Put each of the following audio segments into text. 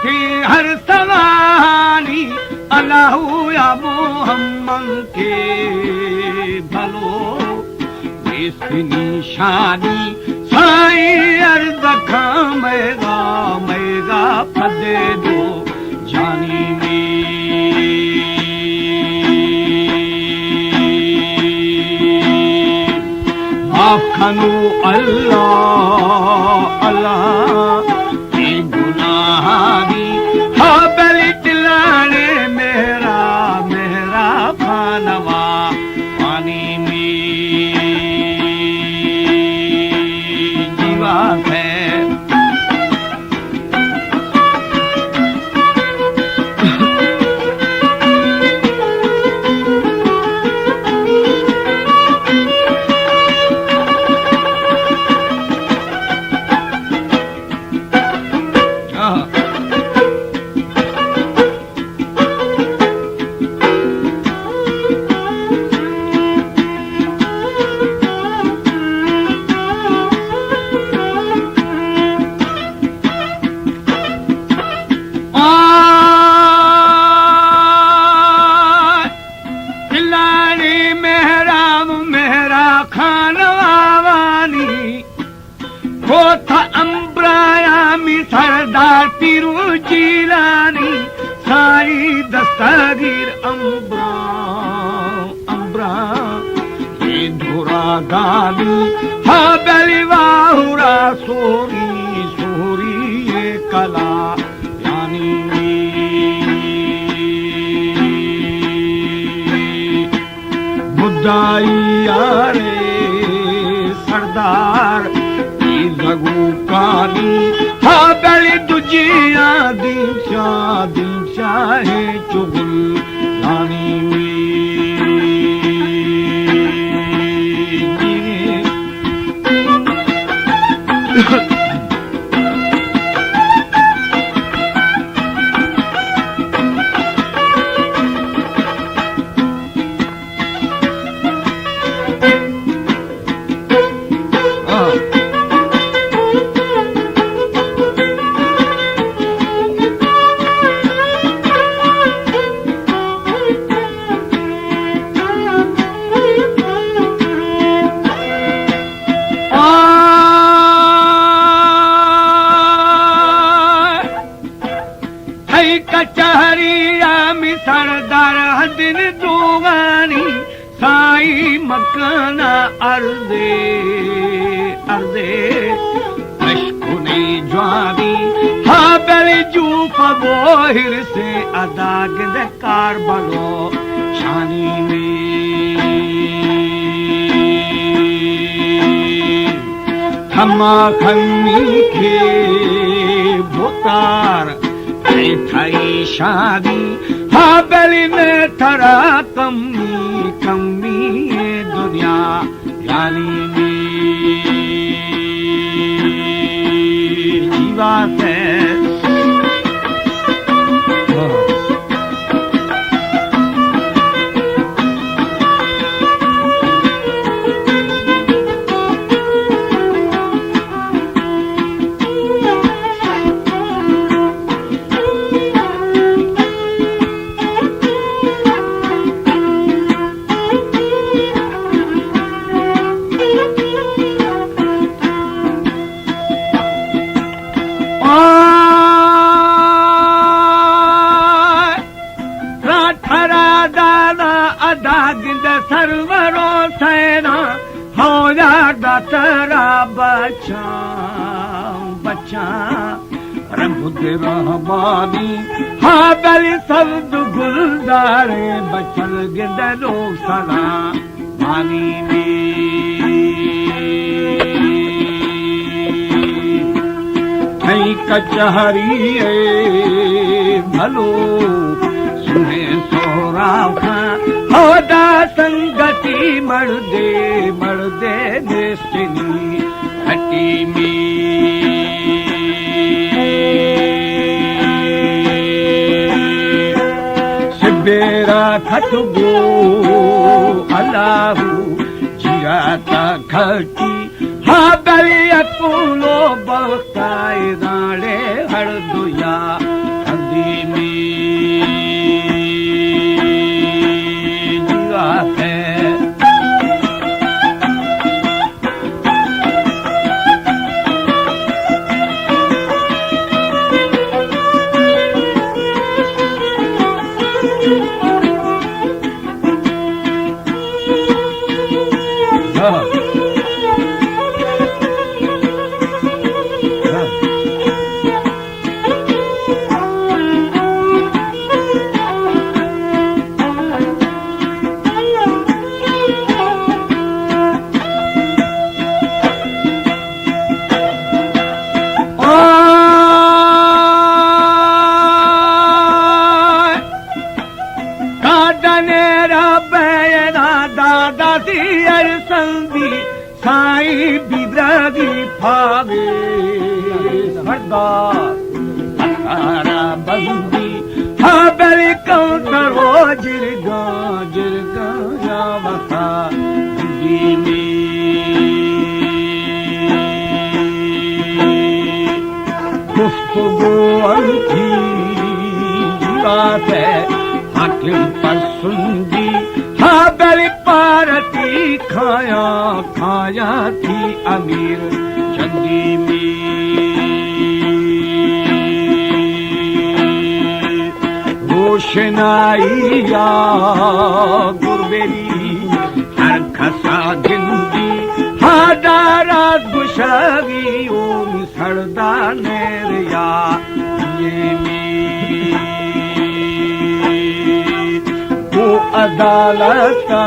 थी हर सवानी अल्लाहु या मोहम्मद के भलो इसकी निशानी साई अर्ज खामेगा मेगा फदे दो जानी में माफ खनो अल्लाह अल्लाह की गुनाहारी हाँ बलि दिलाने मेरा मेरा खानवा पानी में जीवा है सरदार पीरू जीलानी साई दस्तगीर अम्बरा अम्बरा ये धोरा गाली हा बलिवाहुरा सोरी सोरी ये कला यानी बुद्धाई यारे सरदार जगू काली हा बलि दुजिया दिशा है चुगल रानी कचहरिया में सरदार हदिन दोगानी साई मकाना अर्दे अर्दे अश्कुने ज्वानी हा बलि जूफ बोहिर से अदा गिदकार बलो शानी में थमा खन्नी के भोतार थाई शादी हा बलि में थरा कमी कमी दुनिया यानी में जीवा है सरवरो सेना हो जाता तेरा बच्चा बच्चा रबुद रहमानी हा बलि सब्द गुलदारे बचल गिदलो सला मानी में थई कचहरी भलो सुने सोरा होदा संगति मर्दे मर्दे देशनी हटी में सिबेरा खतबो अल्लाहु जियाता घटी हा बलि अकुलो बख्ताए दाड़े हर दुया बासी अरसंदी साईं बिब्रगी फावे सरदार हतारा बंदी हाबल कौंतरो जिरगा या वफा दीनी गुफ्तगू अंधी बात है हाकिम पर सुनदी हाबल पारती खाया खाया थी अमीर चंदी में रोशनाई या गुरबेरी हर खसा जिंदी हादारा गुशावी ओम सरदा नेरिया ये वो अदालत का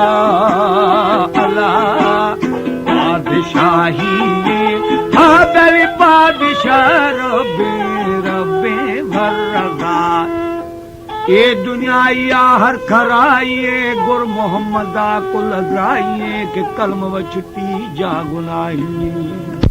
अला बादशाही में हादर बादशाह रब्बे रब्बे भर्रगा ये दुनिया या हर खराइए गुर मोहम्मदा को लगाइए कि कलम व छुट्टी जा गुनाही